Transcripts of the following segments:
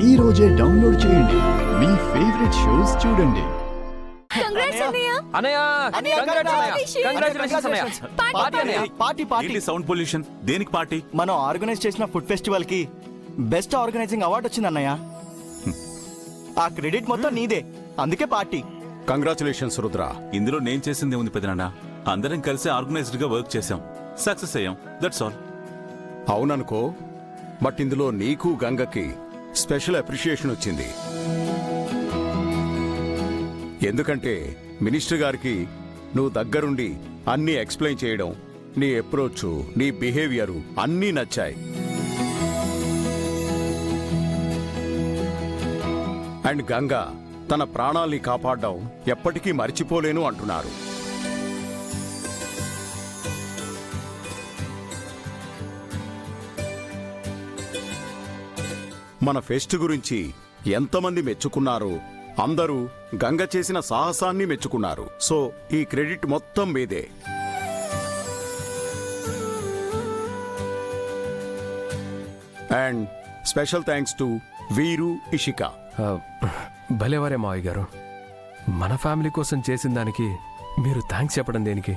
ఈ రోజే డౌన్లోడ్ చేయండి. మీ ఫేవరెట్ షోస్ చూడండి. సౌండ్ పొల్యూషన్ దేనికి పార్టీ? మనం ఆర్గనైజ్ చేసిన ఫుడ్ ఫెస్టివల్ కి బెస్ట్ ఆర్గనైజింగ్ అవార్డు వచ్చింది అన్నయ్య. ఆ క్రెడిట్ మొత్తం నీదే, అందుకే పార్టీ. కంగ్రాచులేషన్స్ రుద్ర. ఇందులో నేను చేసింది ఉంది పెదనాన్న. అందరం కలిసి ఆర్గనైజ్డ్ గా వర్క్ చేసాం, సక్సెస్ అయ్యాం, దట్స్ ఆల్. అవుననుకో, బట్ ఇందులో నీకు గంగకి స్పెషల్ అప్రిషియేషన్ వచ్చింది. ఎందుకంటే మినిస్టర్ గారికి నువ్వు దగ్గరుండి అన్నీ ఎక్స్ప్లెయిన్ చేయడం, నీ అప్రోచ్, నీ బిహేవియరు అన్నీ నచ్చాయి. అండ్ గంగా తన ప్రాణాల్ని కాపాడడం ఎప్పటికీ మర్చిపోలేను అంటున్నారు. మన ఫెస్ట్ గురించి ఎంతమంది మెచ్చుకున్నారో అందరూ గంగ చేసిన సాహసాన్ని మెచ్చుకున్నారు. సో ఈ క్రెడిట్ మొత్తం మీదే. అండ్ స్పెషల్ థ్యాంక్స్ టు వీరు, ఇషిక. భలేవారే మావయ్య గారు, మన ఫ్యామిలీ కోసం చేసిన దానికి మీరు థ్యాంక్స్ చెప్పడం దేనికి?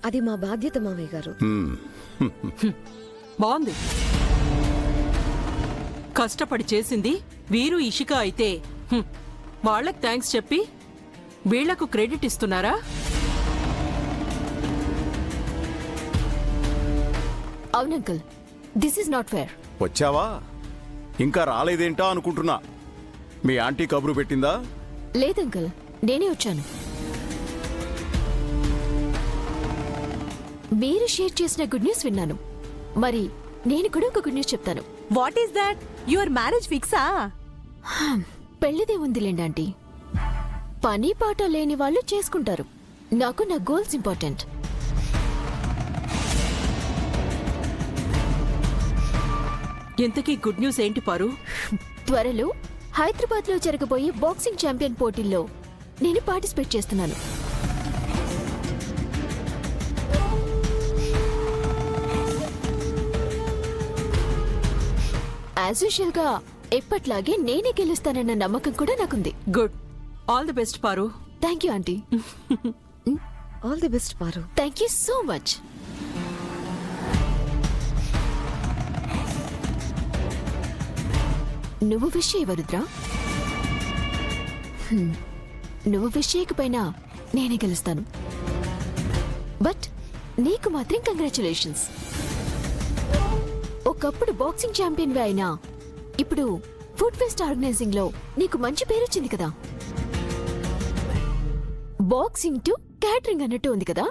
అది మా బాధ్యత మావయ్య గారు. బాగుంది. కష్టపడి చేసింది వీరు, ఇషిక అయితే వాళ్ళకి థ్యాంక్స్ చెప్పి వీళ్లకు క్రెడిట్ ఇస్తున్నారా? అవును uncle, this is not fair. వచ్చావా? ఇంకా రాలేదేంటా అనుకుంటున్నా. మీ ఆంటీ కబురు పెట్టిందా? లేదు అంకుల్, నేనే వచ్చాను. మీరు షేర్ చేసిన గుడ్ న్యూస్ విన్నాను. మరి నేను కూడా ఒక గుడ్ న్యూస్ చెప్తాను. What is that? Your marriage ఫిక్సా? పెళ్లిదే ఉందిలేండి ఆంటీ. పని పాట లేని వాళ్ళు చేసుకుంటారు. నాకు నా గోల్స్ ఇంపార్టెంట్. ఇంతకీ గుడ్ న్యూస్ ఏంటి పారు? త్వరలో హైదరాబాద్ లో జరగబోయే బాక్సింగ్ ఛాంపియన్ పోటీల్లో నేను పార్టిసిపేట్ చేస్తున్నాను. యాజ్ యూజువల్ గా ఎప్పట్లాగే నేనే గెలుస్తానన్న నమ్మకం కూడా నాకుంది. Good. All the best Paru. Thank you aunty. All the best Paru. Thank you so much. నువ్వు విష్ చేయవు రుద్ర. నువ్వు విష్ చేయకపోయినా నేనే గెలుస్తాను. బట్ నీకు మాత్రం కంగ్రాచులేషన్స్. ఒకప్పుడు బాక్సింగ్ ఛాంపియన్ వి అయినా ఇప్పుడు ఫుడ్ ఫెస్ట్ ఆర్గనైజింగ్ లో నీకు మంచి పేరు వచ్చింది కదా. బాక్సింగ్ టు క్యాటరింగ్ అన్నట్టు ఉంది కదా.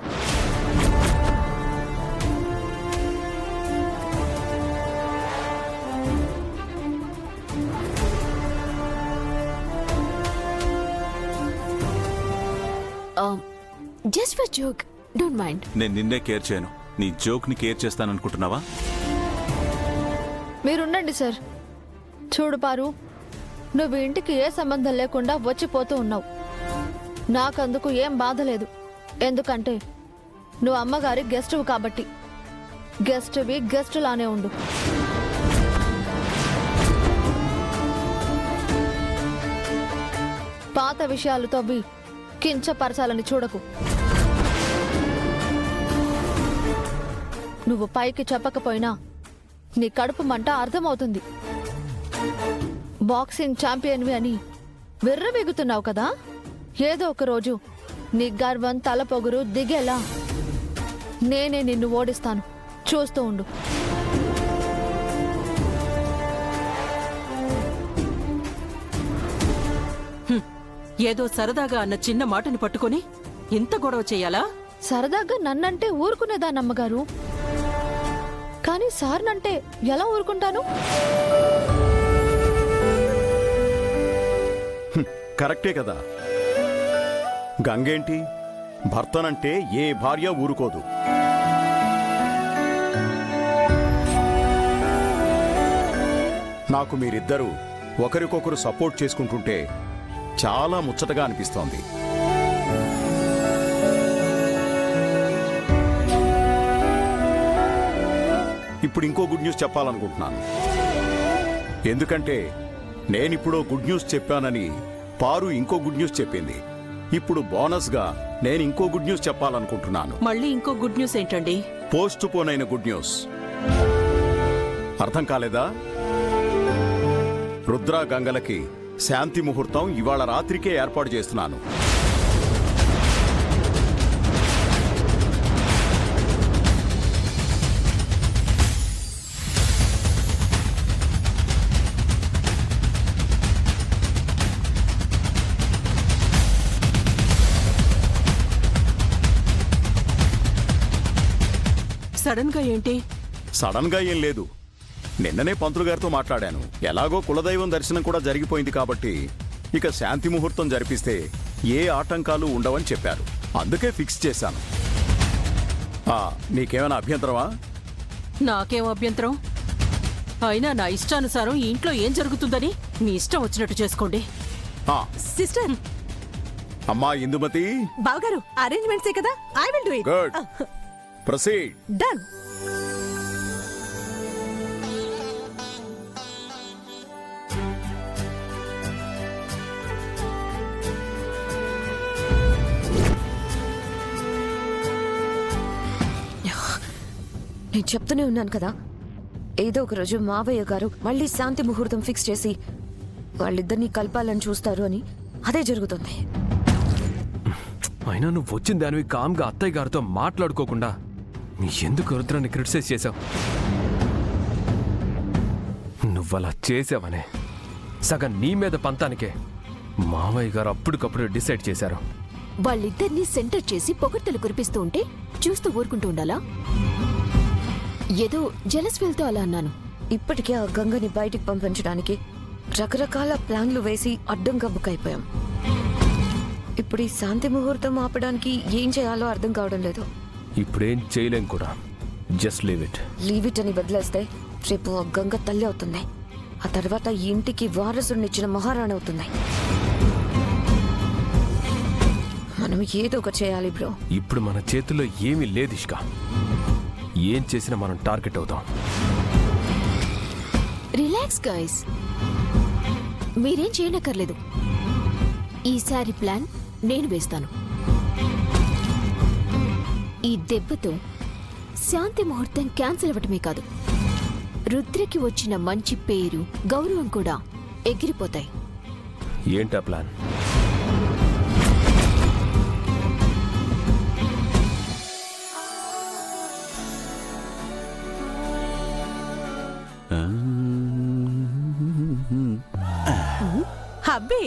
Just for joke, don't mind. నేను నిన్నే కేర్ చేయను, నీ జోక్ ని కేర్ చేస్తాననుకుంటున్నావా? మీరుండండి సార్. చూడు పారు, నువ్వు ఇంటికి ఏ సంబంధం లేకుండా వచ్చిపోతూ ఉన్నావు. నాకందుకు ఏం బాధ లేదు. ఎందుకంటే నువ్వు అమ్మగారి గెస్టువు కాబట్టి. గెస్టువి గెస్టులానే ఉండు. పాత విషయాలు తవ్వి కించపరచాలని చూడకు. నువ్వు పైకి చెప్పకపోయినా నీ కడుపు మంట అర్థమవుతుంది. బాక్సింగ్ ఛాంపియన్వి అని విర్రవీగుతున్నావు కదా. ఏదో ఒక రోజు నీ గర్వం తలపొగురు దిగేలా నేనే నిన్ను ఓడిస్తాను. చూస్తూ ఉండు. ఏదో సరదాగా అన్న చిన్న మాటని పట్టుకొని ఇంత గొడవ చెయ్యాలా? సరదాగా నన్నంటే ఊరుకునేదాన్నమ్మగారు, కానీ సార్నంటే ఎలా ఊరుకుంటాను? కరెక్టే కదా. గంగేంటి, భర్తనంటే ఏ భార్య ఊరుకోదు. నాకు మీరిద్దరూ ఒకరికొకరు సపోర్ట్ చేసుకుంటుంటే చాలా ముచ్చటగా అనిపిస్తోంది. ఇప్పుడు ఇంకో గుడ్ న్యూస్ చెప్పాలనుకుంటున్నాను. ఎందుకంటే నేనిప్పుడో గుడ్ న్యూస్ చెప్పానని పారు ఇంకో గుడ్ న్యూస్ చెప్పింది. ఇప్పుడు బోనస్గా నేను ఇంకో గుడ్ న్యూస్ చెప్పాలనుకుంటున్నాను. మళ్ళీ ఇంకో గుడ్ న్యూస్ ఏంటండి? పోస్ట్ పోన్ అయిన గుడ్ న్యూస్. అర్థం కాలేదా? రుద్ర గంగలకి శాంతి ముహూర్తం ఇవాళ రాత్రికే ఏర్పాటు చేస్తున్నాను. సడన్ గా ఏంటి? సడన్ గా ఏం లేదు. నిన్ననే పంతులు గారితో మాట్లాడాను. ఎలాగో కులదైవం దర్శనం కూడా జరిగిపోయింది కాబట్టి ఇక శాంతి ముహూర్తం జరిపిస్తే ఏ ఆటంకాలు ఉండవని చెప్పారు. అందుకే ఫిక్స్ చేశాను. నీకేమైనా అభ్యంతరమా? నాకేం అభ్యంతరం? అయినా నా ఇష్టానుసారం ఈ ఇంట్లో ఏం జరుగుతుందని మీ ఇష్టం వచ్చినట్టు చేసుకోండి. సిస్టర్, అమ్మా ఇందుమతి, బావగారు అరేంజ్మెంట్సే కదా, I will do it. Good, proceed. Done. నేను చెప్తూనే ఉన్నాను కదా, ఏదో ఒక రోజు మావయ్య గారు మళ్ళీ శాంతి ముహూర్తం ఫిక్స్ చేసి వాళ్ళిద్దరినీ కలపాలని చూస్తారు అని. అదే జరుగుతుంది. అయినా నువ్వు వచ్చిన దానివి కామ్గా అత్తయ్య గారితో మాట్లాడుకోకుండా నీ ఎందుకు రుద్రాన్ని క్రిటిసైజ్ చేశావు? నువ్వలా చేసావనే సగం నీ మీద పంతానికే మావయ్య గారు అప్పటికప్పుడు డిసైడ్ చేశారు. వాళ్ళిద్దరినీ సెంటర్ చేసి పొగడ్తలు కురిపిస్తూ ఉంటే చూస్తూ ఊరుకుంటూ ఉండాలా? ఏదో జలస్ ఫీల్తో అలా అన్నాను. ఇప్పటికే ఆ గంగని బయటికి పంపించడానికి రకరకాల ప్లాన్లు వేసి అడ్డంగా బుక్ అయిపోయాం. ఇప్పుడు ఈ శాంతి ముహూర్తం ఆపడానికి ఏం చేయాలో అర్థం కావడం లేదు. ఇప్పుడేం చేయలేం కూడా. Just leave it. Leave it అని వదిలేస్తే రేపు ఆ గంగ తల్లి అవుతుంది. ఆ తర్వాత ఈ ఇంటికి వారసుడినిచ్చిన మహారాణి అవుతుంది. మనం ఏదో ఒక చేయాలి బ్రో. ఇప్పుడు మన చేతుల్లో ఏమీ లేదు ఇష్క. ఏం చేసినా మనం టార్గెట్ అవుతాం. రిలాక్స్ గైస్, మీరేం చేయనక్కర్లేదు. ఈసారి ప్లాన్ నేను వేస్తాను. ఈ దెబ్బతో శాంతి ముహూర్తం క్యాన్సిల్ అవ్వటమే కాదు, రుద్రకి వచ్చిన మంచి పేరు గౌరవం కూడా ఎగిరిపోతాయి. ఏంటా ప్లాన్? హబ్బీ,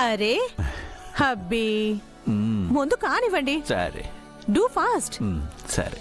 అరే హబ్బీ, ముందు కానివ్వండి. సరే డూ ఫాస్ట్. సరే.